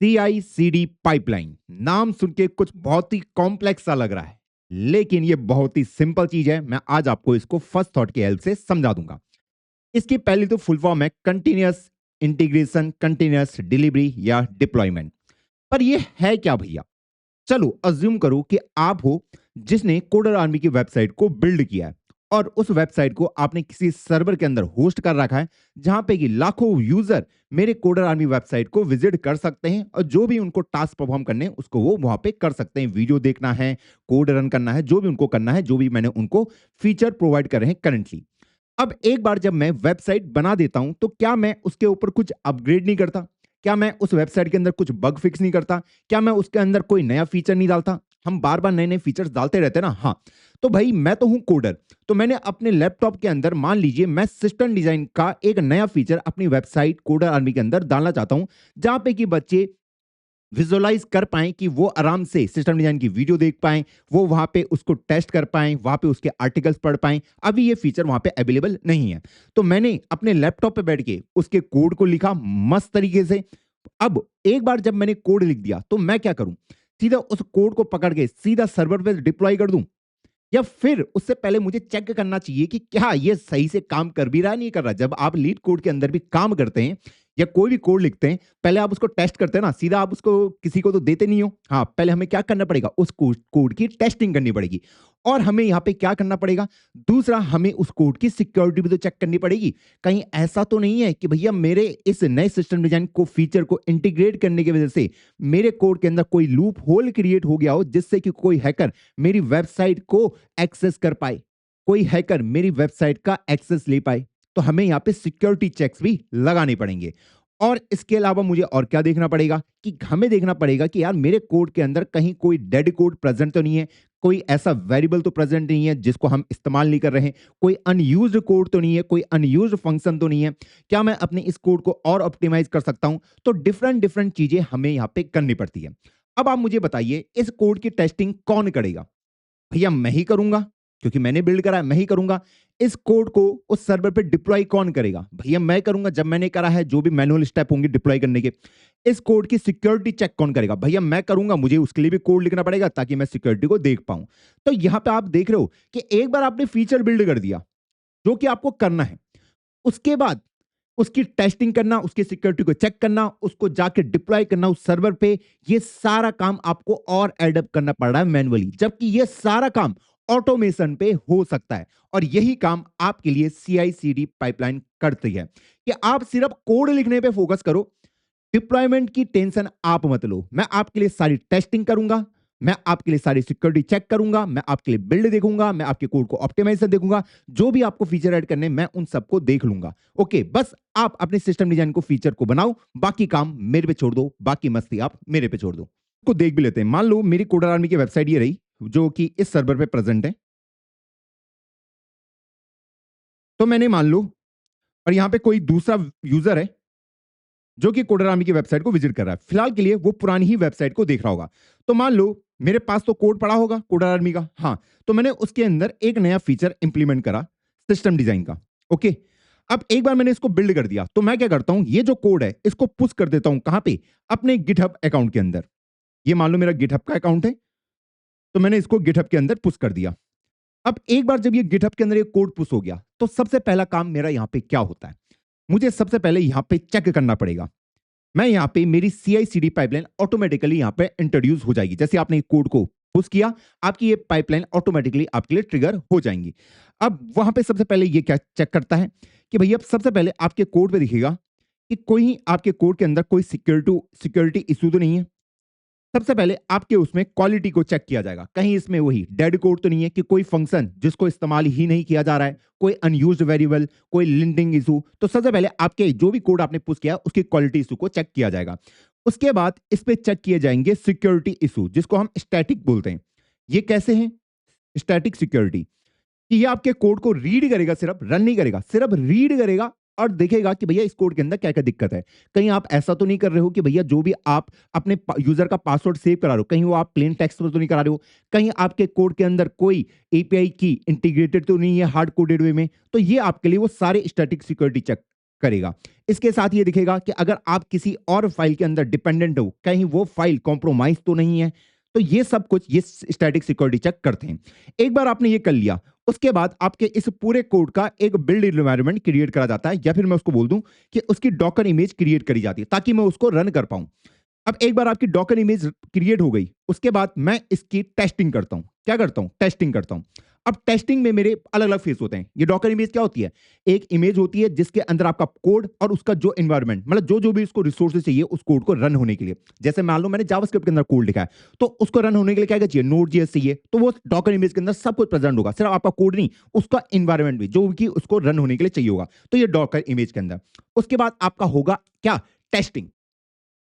CI/CD pipeline नाम सुन के कुछ बहुत ही कॉम्प्लेक्स सा लग रहा है, लेकिन ये बहुत ही सिंपल चीज है। मैं आज आपको इसको फर्स्ट थॉट की हेल्प से समझा दूंगा। इसकी पहली तो फुल फॉर्म है कंटिन्यूअस इंटीग्रेशन, कंटिन्यूअस डिलीवरी या डिप्लॉयमेंट। पर ये है क्या भैया? चलो अज्यूम करो कि आप हो जिसने कोडर आर्मी की वेबसाइट को बिल्ड किया है और उस वेबसाइट को आपने किसी सर्वर के अंदर होस्ट कर रखा है, जहां पे कि लाखों यूजर मेरे कोडर आर्मी वेबसाइट को विजिट कर सकते हैं और जो भी उनको टास्क परफॉर्म करने हैं उसको वो वहां पे कर सकते हैं। वीडियो देखना है, कोड रन करना है, जो भी उनको करना है, जो भी मैंने उनको फीचर प्रोवाइड कर रहे हैं करंटली। अब एक बार जब मैं वेबसाइट बना देता हूं तो क्या मैं उसके ऊपर कुछ अपग्रेड नहीं करता? क्या मैं उस वेबसाइट के अंदर कुछ बग फिक्स नहीं करता? क्या मैं उसके अंदर कोई नया फीचर नहीं डालता? हम बार बार नए नए फीचर्स डालते रहते हैं ना। हाँ, तो भाई मैं तो हूं कोडर, तो मैंने अपने लैपटॉप के अंदर मान लीजिए मैं सिस्टम डिजाइन का एक नया फीचर अपनी वेबसाइट कोडर आर्मी के अंदर डालना चाहता हूं, जहां पे कि बच्चे विजुअलाइज कर पाएं कि वो आराम से सिस्टम डिजाइन की वीडियो देख पाएं, वो वहां पे उसको टेस्ट कर पाएं, वहां पे उसके आर्टिकल्स पढ़ पाएं। अभी ये फीचर वहां पे अवेलेबल नहीं है, तो मैंने अपने लैपटॉप पे बैठ के उसके कोड को लिखा मस्त तरीके से। अब एक बार जब मैंने कोड लिख दिया तो मैं क्या करूं? सीधा उस कोड को पकड़ के सीधा सर्वर पे डिप्लॉय कर दूं, या फिर उससे पहले मुझे चेक करना चाहिए कि क्या ये सही से काम कर भी रहा है नहीं कर रहा? जब आप लीड कोड के अंदर भी काम करते हैं या कोई भी कोड लिखते हैं, पहले आप उसको टेस्ट करते हैं ना, सीधा आप उसको किसी को तो देते नहीं हो। हाँ, पहले हमें क्या करना पड़ेगा? उस कोड की टेस्टिंग करनी पड़ेगी। और हमें यहाँ पे क्या करना पड़ेगा? दूसरा, हमें उस कोड की सिक्योरिटी भी तो चेक करनी पड़ेगी। कहीं ऐसा तो नहीं है कि भैया मेरे इस नए सिस्टम डिजाइन को फीचर को इंटीग्रेट करने की वजह से मेरे कोड के अंदर कोई लूप होल क्रिएट हो गया हो, जिससे कि कोई हैकर मेरी वेबसाइट को एक्सेस कर पाए, कोई हैकर मेरी वेबसाइट का एक्सेस ले पाए। तो हमें यहाँ पे सिक्योरिटी चेक्स भी लगाने पड़ेंगे। और इसके अलावा मुझे और क्या देखना पड़ेगा कि हमें देखना पड़ेगा कि यार मेरे कोड के अंदर कहीं कोई डेड कोड प्रेजेंट तो नहीं है, कोई ऐसा वेरिएबल तो प्रेजेंट नहीं है जिसको हम इस्तेमाल नहीं कर रहे हैं, कोई अनयूज्ड कोड तो नहीं है, कोई अनयूज्ड फंक्शन तो नहीं है। क्या मैं अपने इस कोड को और ऑप्टिमाइज कर सकता हूं? तो डिफरेंट डिफरेंट चीजें हमें यहाँ पे करनी पड़ती है। अब आप मुझे बताइए, इस कोड की टेस्टिंग कौन करेगा? भैया मैं ही करूंगा, क्योंकि मैंने बिल्ड करा है, मैं ही करूंगा। इस कोड को उस सर्वर पे डिप्लॉय कौन करेगा? भैया मैं करूंगा, जब मैंने करा है, जो भी मैनुअल स्टेप होंगे डिप्लॉय करने के। इस कोड की सिक्योरिटी चेक कौन करेगा? भैया मैं करूंगा, मुझे उसके लिए भी कोड लिखना पड़ेगा ताकि मैं सिक्योरिटी को देख पाऊं। तो यहां पे आप देख रहे हो कि एक बार आपने फीचर बिल्ड कर दिया जो कि आपको करना है, उसके बाद उसकी टेस्टिंग करना, उसकी सिक्योरिटी को चेक करना, उसको जाके डिप्लॉय करना उस सर्वर पे, ये सारा काम आपको और एडअप करना पड़ रहा है मैन्युअली, जबकि ये सारा काम ऑटोमेशन पे हो सकता है। और यही काम आपके लिए CI/CD पाइपलाइन करती है कि आप सिर्फ कोड लिखने पे फोकस करो, डिप्लॉयमेंट की टेंशन आप मत लो। मैं आपके लिए सारी टेस्टिंग करूंगा, मैं आपके लिए सारी सिक्योरिटी चेक करूंगा, मैं आपके लिए बिल्ड देखूंगा, मैं आपके कोड को ऑप्टिमाइजेशन देखूंगा, जो भी आपको फीचर ऐड करने मैं उन सबको देख लूंगा। ओके, बस आप अपने सिस्टम डिजाइन को फीचर को बनाओ, बाकी काम मेरे पे छोड़ दो, बाकी मस्ती आप मेरे पे छोड़ दो। को देख भी लेते हैं। मान लो मेरी कोडर आर्मी की वेबसाइट ये रही, जो कि इस सर्वर पे प्रेजेंट है। तो मैंने मान लो, और यहां पे कोई दूसरा यूजर है जो कि कोडर आर्मी की वेबसाइट को विजिट कर रहा है। फिलहाल के लिए वो पुरानी ही वेबसाइट को देख रहा होगा। तो मान लो मेरे पास तो कोड पड़ा होगा कोडर आर्मी का। हाँ, तो मैंने उसके अंदर एक नया फीचर इंप्लीमेंट करा सिस्टम डिजाइन का। ओके, अब एक बार मैंने इसको बिल्ड कर दिया तो मैं क्या करता हूं, ये जो कोड है इसको पुश कर देता हूं कहां पे? अपने गिटहब अकाउंट के अंदर। ये मान लो मेरा गिटहब का अकाउंट है, तो मैंने इसको गिटहब के अंदर पुश कर दिया। अब एक बार जब ये गिटहब के अंदर ये कोड पुश हो गया, तो सबसे पहला काम मेरा यहां पे क्या होता है? मुझे सबसे पहले यहां पे चेक करना पड़ेगा। मैं यहाँ पे मेरी CI/CD पाइपलाइन ऑटोमेटिकली यहाँ पे इंट्रोड्यूस हो जाएगी। जैसे आपने कोड को पुश किया, आपकी ये पाइपलाइन ऑटोमेटिकली आपके लिए ट्रिगर हो जाएंगी। अब वहां पे सबसे पहले ये क्या चेक करता है कि भैया सबसे पहले आपके कोड पे दिखेगा कि कोई आपके कोड के अंदर कोई सिक्योरिटी इशू तो नहीं है। सबसे पहले आपके उसमें क्वालिटी को चेक किया जाएगा, कहीं इसमें वही डेड कोड तो नहीं है कि कोई फंक्शन जिसको इस्तेमाल ही नहीं किया जा रहा है, कोई अनयूज्ड वेरिएबल, कोई लिंटिंग इशू। तो सबसे पहले आपके जो भी कोड आपने पुश किया उसकी क्वालिटी इशू को चेक किया जाएगा। उसके बाद इस पे चेक किए जाएंगे सिक्योरिटी इशू, जिसको हम स्टैटिक बोलते हैं। ये कैसे हैं स्टैटिक सिक्योरिटी? कि ये आपके कोड को रीड करेगा, सिर्फ रन नहीं करेगा, सिर्फ रीड करेगा और देखेगा कि भैया इस कोड के अंदर क्या क्या दिक्कत है। कहीं आप ऐसा तो नहीं कर रहे हो कि भैया जो भी आप अपने यूजर का पासवर्ड सेव करा रहे हो, कहीं वो आप प्लेन टेक्स्ट तो नहीं करा रहे हो, कहीं आपके कोड के अंदर कोई API की इंटीग्रेटेड तो नहीं है हार्ड कोडेड वे में। तो ये आपके लिए वो सारे स्टैटिक सिक्योरिटी चेक करेगा। इसके साथ ये दिखेगा कि अगर आप किसी और फाइल के अंदर डिपेंडेंट हो, कहीं वो फाइल कॉम्प्रोमाइज तो नहीं है। तो ये सब कुछ ये स्टैटिक सिक्योरिटी चेक करते हैं। एक बार आपने ये कर लिया, उसके बाद आपके इस पूरे कोड का एक बिल्ड एनवायरनमेंट क्रिएट करा जाता है, या फिर मैं उसको बोल दूं कि उसकी डॉकर इमेज क्रिएट करी जाती है ताकि मैं उसको रन कर पाऊं। अब एक बार आपकी डॉकर इमेज क्रिएट हो गई, उसके बाद मैं इसकी टेस्टिंग करता हूं। क्या करता हूं? टेस्टिंग करता हूं। अब टेस्टिंग में मेरे अलग अलग फेस होते हैं। ये डॉकर इमेज क्या होती है? एक इमेज होती है जिसके अंदर आपका कोड और उसका जो एनवायरनमेंट, मतलब जो जो भी उसको रिसोर्सेज चाहिए उस कोड को रन होने के लिए। जैसे मान लो मैंने जावास्क्रिप्ट के अंदर कोड लिखा है, तो उसको रन होने के लिए क्या चाहिए? नोड.जेएस चाहिए, तो वो डॉकर इमेज के अंदर सब कुछ प्रेजेंट होगा, सिर्फ आपका कोड नहीं, उसका एनवायरनमेंट भी जो कि उसको रन होने के लिए चाहिए होगा। तो ये डॉकर इमेज के अंदर। उसके बाद आपका होगा क्या? टेस्टिंग,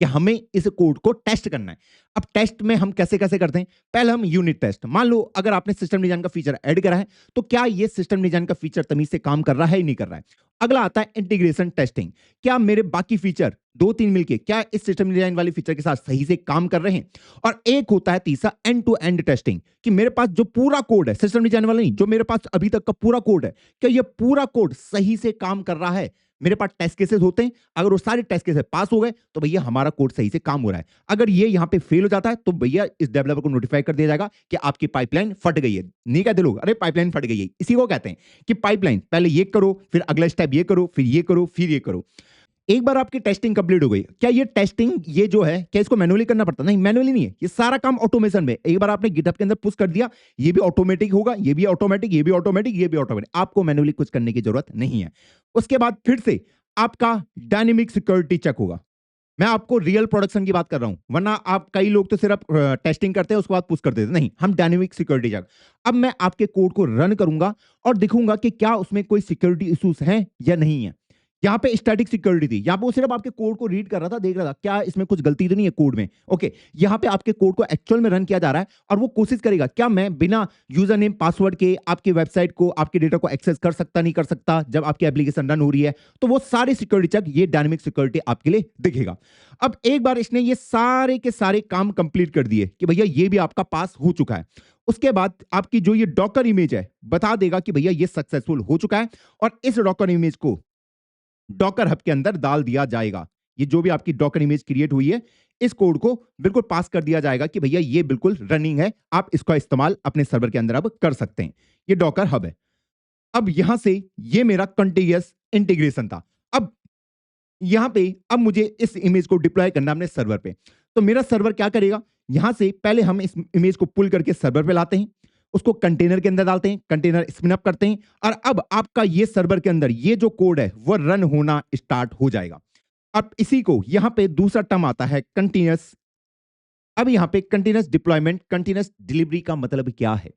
कि हमें इस कोड को टेस्ट करना है। अब टेस्ट में हम कैसे कैसे करते हैं? पहले हम यूनिट टेस्ट। मान लो अगर आपने सिस्टम डिजाइन का फीचर ऐड करा है, तो क्या ये सिस्टम डिजाइन का फीचर तमीज से काम कर रहा है या नहीं कर रहा है। अगला आता है इंटीग्रेशन टेस्टिंग। क्या मेरे बाकी फीचर दो तीन मिलके क्या इस सिस्टम डिजाइन वाले फीचर के साथ सही से काम कर रहे हैं। और एक होता है तीसरा एंड टू एंड टेस्टिंग, कि मेरे पास जो पूरा कोड है, सिस्टम डिजाइन वाला नहीं, जो मेरे पास अभी तक का पूरा कोड है, क्या ये पूरा कोड सही से काम कर रहा है। मेरे पास टेस्ट केसेस होते हैं, अगर वो सारे टेस्ट केसेस पास हो गए तो भैया हमारा कोड सही से काम हो रहा है। अगर ये यहां पे फेल हो जाता है तो भैया इस डेवलपर को नोटिफाई कर दिया जाएगा कि आपकी पाइपलाइन फट गई है। नहीं कहते लोग, अरे पाइपलाइन फट गई है, इसी को कहते हैं कि पाइपलाइन पहले ये करो, फिर अगला स्टेप ये करो, फिर ये करो, फिर ये करो। एक बार आपकी टेस्टिंग कंप्लीट हो गई, क्या ये टेस्टिंग ये जो है क्या इसको मैनुअली करना पड़ता? नहीं, मैनुअली नहीं है, ये सारा काम ऑटोमेशन में। एक बार आपने गिटहब के अंदर पुश कर दिया, ये भी ऑटोमेटिक होगा, ये भी ऑटोमेटिक, ये भी ऑटोमेटिक, ये भी ऑटोमेटिक। आपको मैनुअली कुछ करने की जरूरत नहीं है। उसके बाद फिर से आपका डायनेमिक सिक्योरिटी चेक होगा। मैं आपको रियल प्रोडक्शन की बात कर रहा हूं, वरना आप कई लोग तो सिर्फ टेस्टिंग करते हैं उसके बाद पुश कर देते हैं। नहीं, हम डायनेमिक सिक्योरिटी चेक। अब मैं आपके कोड को रन करूंगा और दिखूंगा कि क्या उसमें कोई सिक्योरिटी इश्यूज हैं या नहीं है। यहाँ पे स्टैटिक सिक्योरिटी थी, यहाँ पे वो सिर्फ आपके कोड को रीड कर रहा था, देख रहा था क्या इसमें कुछ गलती तो नहीं है कोड में। ओके, यहाँ पे आपके कोड को एक्चुअल में रन किया जा रहा है और वो कोशिश करेगा क्या मैं बिना यूजर नेम पासवर्ड के आपकी वेबसाइट को, आपके डेटा को एक्सेस कर सकता नहीं कर सकता जब आपकी एप्लीकेशन रन हो रही है। तो वो सारे सिक्योरिटी चेक ये डायनेमिक सिक्योरिटी आपके लिए दिखेगा। अब एक बार इसने ये सारे के सारे काम कंप्लीट कर दिए कि भैया ये भी आपका पास हो चुका है, उसके बाद आपकी जो ये डॉकर इमेज है बता देगा कि भैया ये सक्सेसफुल हो चुका है और इस डॉकर इमेज को डॉकर हब के अंदर डाल दिया जाएगा। ये जो भी आपकी डॉकर इमेज क्रिएट हुई है, इस कोड को बिल्कुल पास कर दिया जाएगा कि भैया ये बिल्कुल रनिंग है, आप इसका इस्तेमाल अपने सर्वर के अंदर अब कर सकते हैं। ये डॉकर हब है। अब यहां से ये मेरा कंटीन्यूअस इंटीग्रेशन था। अब यहां पे अब मुझे इस इमेज को डिप्लॉय करना है अपने सर्वर पे। तो मेरा सर्वर क्या करेगा? यहां से पहले हम इस इमेज को पुल करके सर्वर पे लाते हैं, उसको कंटेनर के अंदर डालते हैं, कंटेनर स्पिन अप करते हैं और अब आपका ये सर्वर के अंदर ये जो कोड है वो रन होना स्टार्ट हो जाएगा। अब इसी को यहां पे दूसरा टर्म आता है कंटीन्यूअस। अब यहां पे कंटीन्यूअस डिप्लॉयमेंट, कंटीन्यूअस डिलीवरी का मतलब क्या है?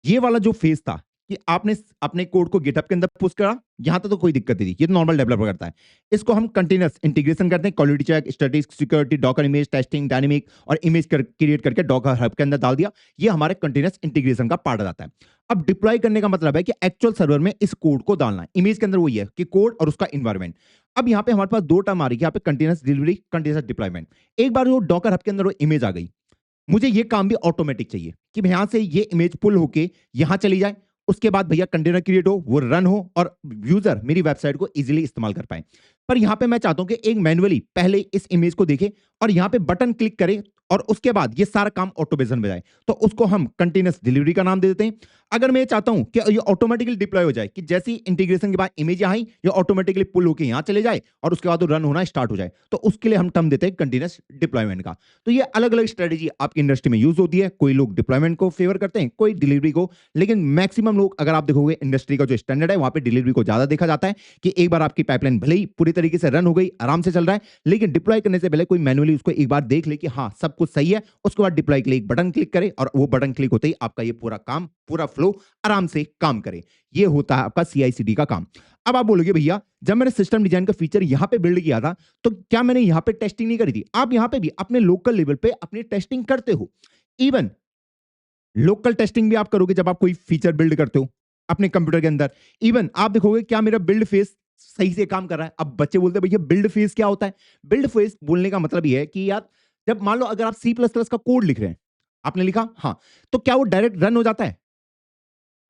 ये वाला जो फेज था कि आपने अपने कोड को गिटहब के अंदर पुश करा, यहां तक तो कोई दिक्कत नहीं थी, ये तो नॉर्मल डेवलपर करता है। इसको हम कंटीन्यूअस इंटीग्रेशन करते हैं, quality check, static security, Docker image testing, dynamic और इमेज क्रिएट करके डॉकर हब के अंदर डाल दिया। ये हमारे कंटीन्यूअस इंटीग्रेशन का पार्ट आ जाता है। अब डिप्लॉय करने का मतलब है कि एक्चुअल सर्वर में इस कोड को डालना है। इमेज के अंदर वही है कि कोड और उसका एनवायरनमेंट। अब यहाँ पे हमारे पास दो टर्म आ रही है, यहाँ पे कंटीन्यूअस डिलीवरी, कंटीन्यूअस डिप्लॉयमेंट। एक बार जो डॉकर हब के अंदर वो इमेज आ गई, मुझे ये काम भी ऑटोमेटिक चाहिए कि यहां से ये इमेज पुल होके यहां चली जाए, उसके बाद भैया कंटेनर क्रिएट हो, वो रन हो और यूजर मेरी वेबसाइट को इजीली इस्तेमाल कर पाए। पर यहां पे मैं चाहता हूं कि एक मैन्युअली पहले इस इमेज को देखे और यहां पे बटन क्लिक करे और उसके बाद ये सारा काम ऑटोमेशन में जाए, तो उसको हम कंटीन्यूअस डिलीवरी का नाम दे देते हैं। अगर मैं ये चाहता हूं कि ये ऑटोमेटिकली डिप्लॉय हो जाए, कि जैसी इंटीग्रेशन के बाद इमेज आई ये ऑटोमेटिकली पुल होकर यहां चले जाए और उसके बाद वो रन होना स्टार्ट हो जाए, तो उसके लिए हम टर्म देते हैं कंटीन्यूअस डिप्लॉयमेंट का। तो ये अलग अलग स्ट्रेटेजी आपकी इंडस्ट्री में यूज होती है। कोई लोग डिप्लॉयमेंट को फेवर करते हैं, कोई डिलीवरी को, लेकिन मैक्सिमम लोग अगर आप देखोगे इंडस्ट्री का जो स्टैंडर्ड है वहां पे डिलीवरी को ज्यादा देखा जाता है कि एक बार आपकी पाइपलाइन भले ही पूरी तरीके से रन हो गई, आराम से चल रहा है, लेकिन डिप्लॉय करने से पहले कोई मैनुअली उसको एक बार देख ले कि हाँ सब कुछ सही है, उसके बाद डिप्लॉय के लिए एक बटन क्लिक करे और वो बटन क्लिक होते ही आपका ये पूरा काम, पूरा फ्लो आराम से काम करे। ये होता है आपका CI/CD का काम। अब आप बोलोगे भैया जब मैंने सिस्टम डिजाइन का फीचर यहां पे बिल्ड किया था तो क्या मैंने यहां पे टेस्टिंग नहीं करी थी? आप यहां पे भी अपने लोकल लेवल पे अपनी टेस्टिंग करते हो। इवन लोकल टेस्टिंग भी आप करोगे जब आप कोई फीचर बिल्ड करते हो अपने कंप्यूटर के अंदर। इवन आप देखोगे क्या मेरा बिल्ड फेस सही से काम कर रहा है। अब बच्चे बोलते हैं भैया बिल्ड फेस क्या होता है? बिल्ड फेस बोलने का मतलब ये है कि यार जब मान लो अगर आप C++ का कोड लिख रहे हैं, आपने लिखा हाँ, तो क्या वो डायरेक्ट रन हो जाता है?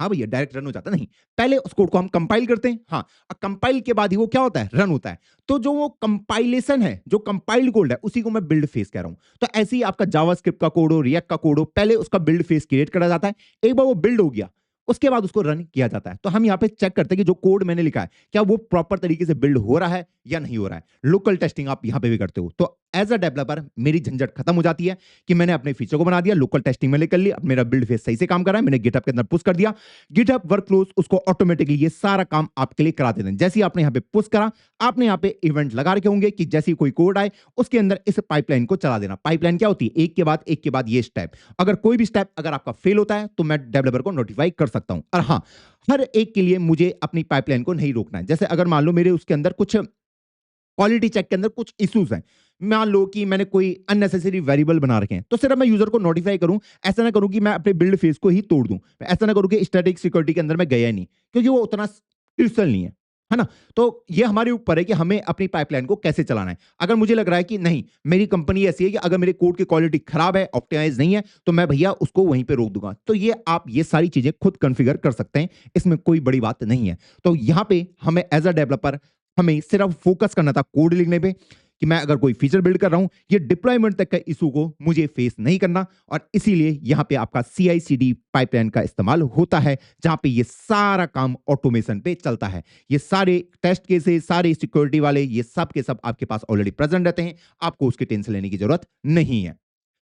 हाँ भैया डायरेक्ट रन हो जाता नहीं, पहले उस कोड को हम कंपाइल करते हैं। हाँ, कंपाइल के बाद ही वो क्या होता है, रन होता है। तो जो वो कंपाइलेशन है, जो कंपाइल्ड कोड है, उसी को मैं बिल्ड फेस कह रहा हूं। तो ऐसे ही आपका जावास्क्रिप्ट का कोड हो, रिएक्ट का कोड हो, पहले उसका बिल्ड फेस क्रिएट करा जाता है। एक बार वो बिल्ड हो गया, उसके बाद उसको रन किया जाता है। तो हम यहाँ पे चेक करते हैं कि जो कोड मैंने लिखा है क्या वो प्रॉपर तरीके से बिल्ड हो रहा है या नहीं हो रहा है। लोकल टेस्टिंग आप यहाँ पे भी करते हो। तो एज अ डेवलपर मेरी झंझट खत्म हो जाती है कि मैंने अपने फीचर को बना दिया, लोकल टेस्टिंग में लेकर ली, अब मेरा बिल्ड फेस सही से काम कर रहा है, मैंने गिटहब के अंदर पुश कर दिया, गिटहब वर्कफ्लोज उसको ऑटोमेटिकली ये सारा काम आपके लिए करा देते हैं। जैसे ही आपने यहाँ पे पुश करा, आपने यहाँ पे इवेंट लगा रखे होंगे कि जैसे ही कोई कोड आए उसके अंदर इस पाइपलाइन को चला देना। पाइपलाइन क्या होती है, एक के बाद ये स्टेप। अगर कोई भी स्टेप अगर आपका फेल होता है तो मैं डेवलपर को नोटिफाई कर सकता हूं। और हाँ, हर एक के लिए मुझे अपनी पाइपलाइन को नहीं रोकना है। जैसे अगर मान लो मेरे उसके अंदर कुछ क्वालिटी चेक के अंदर कुछ इश्यूज हैं, मान लो कि मैंने कोई अननेसेसरी वेरिएबल बना रखे हैं, तो सिर्फ मैं यूजर को नोटिफाई करूं, ऐसा ना करूं कि मैं अपने बिल्ड फेस को ही तोड़ दूं, ऐसा ना करूं कि स्टैटिक सिक्योरिटी के अंदर मैं गया नहीं, क्योंकि वो उतना क्रिटिकल नहीं है ना। तो ये हमारे ऊपर है कि हमें अपनी पाइपलाइन को कैसे चलाना है। अगर मुझे लग रहा है कि नहीं, मेरी कंपनी ऐसी है कि अगर मेरे कोड की क्वालिटी खराब है, ऑप्टिमाइज नहीं है, तो मैं भैया उसको वहीं पे रोक दूंगा। तो ये आप ये सारी चीजें खुद कॉन्फ़िगर कर सकते हैं, इसमें कोई बड़ी बात नहीं है। तो यहां पे हमें एज अ डेवलपर हमें सिर्फ फोकस करना था कोड लिखने पे, कि मैं अगर कोई फीचर बिल्ड कर रहा हूं, ये डिप्लॉयमेंट तक का इशू को मुझे फेस नहीं करना। और इसीलिए यहां पे आपका CI/CD पाइपलाइन का इस्तेमाल होता है, जहां पे ये सारा काम ऑटोमेशन पे चलता है। ये सारे टेस्ट केसेस, सारे सिक्योरिटी वाले, ये सब के सब आपके पास ऑलरेडी प्रेजेंट रहते हैं, आपको उसकी टेंशन लेने की जरूरत नहीं है।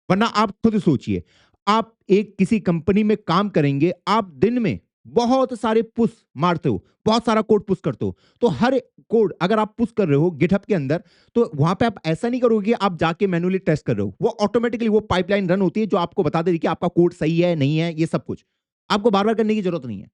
वरना आप खुद सोचिए, आप एक किसी कंपनी में काम करेंगे, आप दिन में बहुत सारे पुश मारते हो, बहुत सारा कोड पुश करते हो, तो हर कोड अगर आप पुश कर रहे हो गिटहब के अंदर, तो वहां पे आप ऐसा नहीं करोगे कि आप जाके मैन्युअली टेस्ट कर रहे हो। वो ऑटोमेटिकली वो पाइपलाइन रन होती है जो आपको बता देगी कि आपका कोड सही है नहीं है, ये सब कुछ आपको बार बार करने की जरूरत नहीं है।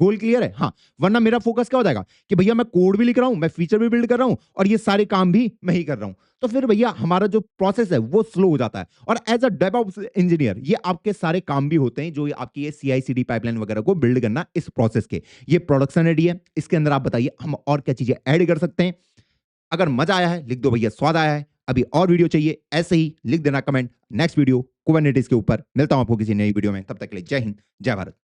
गोल क्लियर है? हाँ, वरना मेरा फोकस क्या हो जाएगा कि भैया मैं कोड भी लिख रहा हूं, मैं फीचर भी बिल्ड कर रहा हूं, और ये सारे काम भी मैं ही कर रहा हूं। तो फिर भैया हमारा जो प्रोसेस है वो स्लो हो जाता है। और एज अ डेवऑप्स इंजीनियर ये आपके सारे काम भी होते हैं, जो आपकी ये CI/CD पाइपलाइन वगैरह को बिल्ड करना इस प्रोसेस के। ये प्रोडक्शन रेडी है, इसके अंदर आप बताइए हम और क्या चीजें ऐड कर सकते हैं। अगर मजा आया है लिख दो भैया, स्वाद आया है, अभी और वीडियो चाहिए ऐसे ही लिख देना कमेंट। नेक्स्ट वीडियो कुबरनेटिस के ऊपर, मिलता हूं आपको किसी नई वीडियो में, तब तक के लिए जय हिंद, जय भारत।